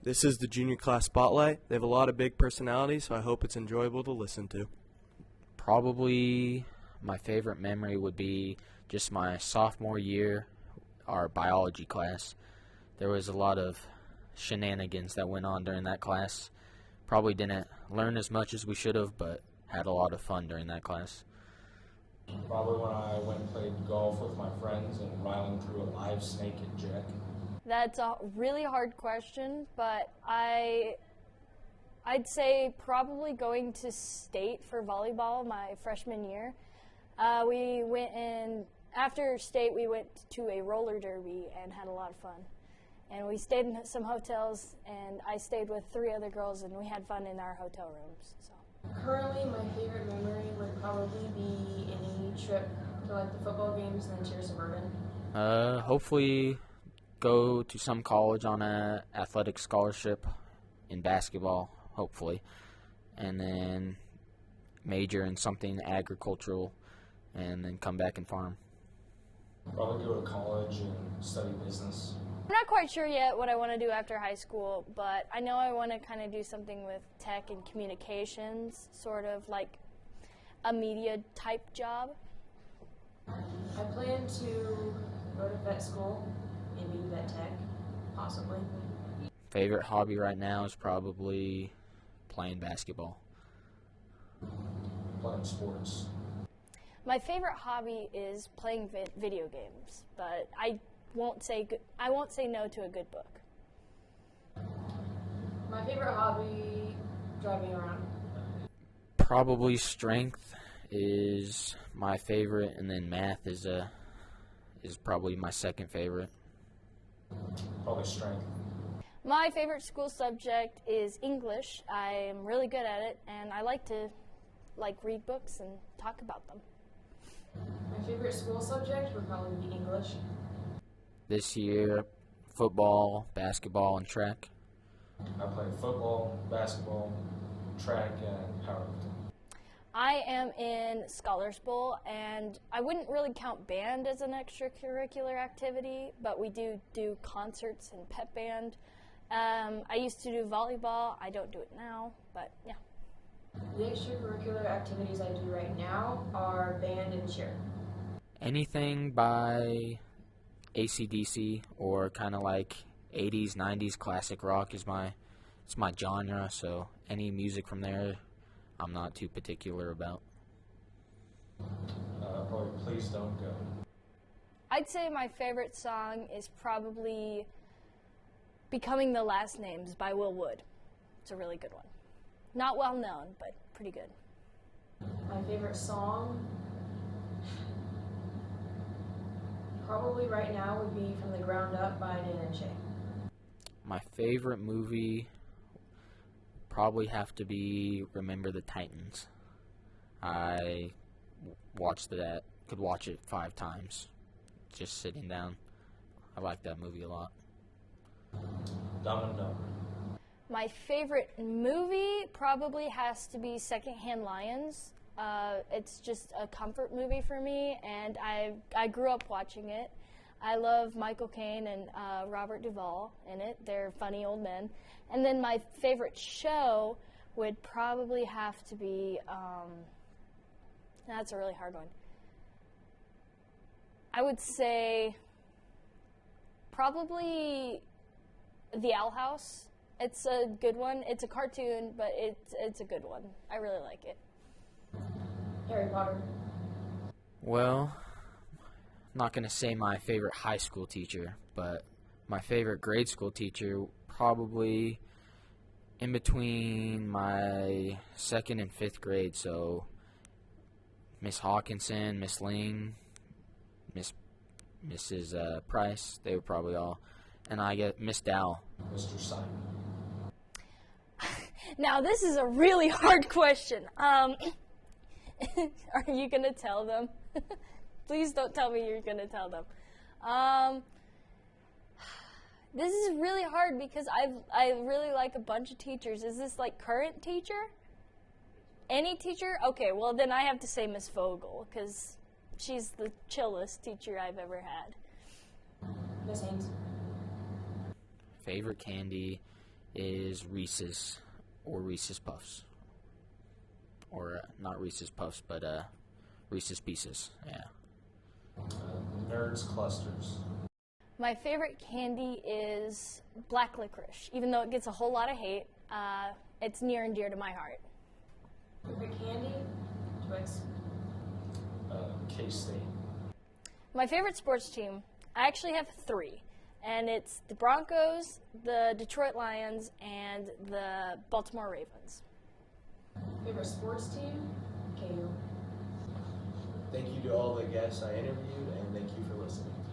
This is the junior class spotlight. They have a lot of big personalities, so I hope it's enjoyable to listen to. Probably my favorite memory would be just my sophomore year, our biology class. There was a lot of shenanigans that went on during that class. Probably didn't learn as much as we should have, but had a lot of fun during that class. Probably when I went and played golf with my friends and riling through a live snake at Jack. That's a really hard question, but I'd say probably going to state for volleyball my freshman year. We went in, after state we went to a roller derby and had a lot of fun. And we stayed in some hotels, and I stayed with 3 other girls, and we had fun in our hotel rooms. So. Currently, my favorite memory would probably be any trip to like the football games and then cheer Suburban. Hopefully go to some college on a athletic scholarship in basketball, hopefully, and then major in something agricultural, and then come back and farm. Probably go to college and study business. I'm not quite sure yet what I want to do after high school, but I know I want to kind of do something with tech and communications, sort of like a media type job. I plan to go to vet school, maybe vet tech, possibly. Favorite hobby right now is probably playing basketball. Playing sports. My favorite hobby is playing video games, but I won't say no to a good book. My favorite hobby, driving around. Probably strength is my favorite, and then math is probably my second favorite. Probably strength. My favorite school subject is English. I am really good at it, and I like to read books and talk about them. My favorite school subject would probably be English. This year, football, basketball, and track. I play football, basketball, track, and powerlifting. I am in Scholars Bowl, and I wouldn't really count band as an extracurricular activity, but we do concerts and pep band. I used to do volleyball. I don't do it now, but yeah. The extracurricular activities I do right now are band and cheer. Anything by AC/DC or kind of like 80s, 90s classic rock is my genre, so any music from there I'm not too particular about. Probably Please Don't Go. I'd say my favorite song is probably Becoming the Last Names by Will Wood. It's a really good one. Not well known, but pretty good. My favorite song probably right now would be From the Ground Up by Dan and Shay. My favorite movie probably have to be Remember the Titans. I could watch it 5 times just sitting down. I like that movie a lot. Dumb and Dumber. My favorite movie probably has to be Secondhand Lions. It's just a comfort movie for me, and I grew up watching it. I love Michael Caine and Robert Duvall in it. They're funny old men. And then my favorite show would probably have to be, that's a really hard one. I would say probably The Owl House. It's a good one. It's a cartoon, but it's a good one. I really like it. Harry Potter. Well, I'm not going to say my favorite high school teacher, but my favorite grade school teacher probably in between my 2nd and 5th grade. So Miss Hawkinson, Miss Ling, Mrs. Price, they were probably all. And I get Miss Dow. Mr. Simon. Now, this is a really hard question. Are you going to tell them? Please don't tell me you're going to tell them. This is really hard because I really like a bunch of teachers. Is this like current teacher? Any teacher? Okay, well then I have to say Miss Vogel because she's the chillest teacher I've ever had. Miss Haynes. Favorite candy is Reese's or Reese's Puffs. Or not Reese's Puffs, but Reese's Pieces. Yeah. Nerds clusters. My favorite candy is black licorice. Even though it gets a whole lot of hate, it's near and dear to my heart. Favorite candy? Twix. K-State. My favorite sports team, I actually have 3. And it's the Broncos, the Detroit Lions, and the Baltimore Ravens. Favorite sports team? KU. Thank you to all the guests I interviewed, and thank you for listening.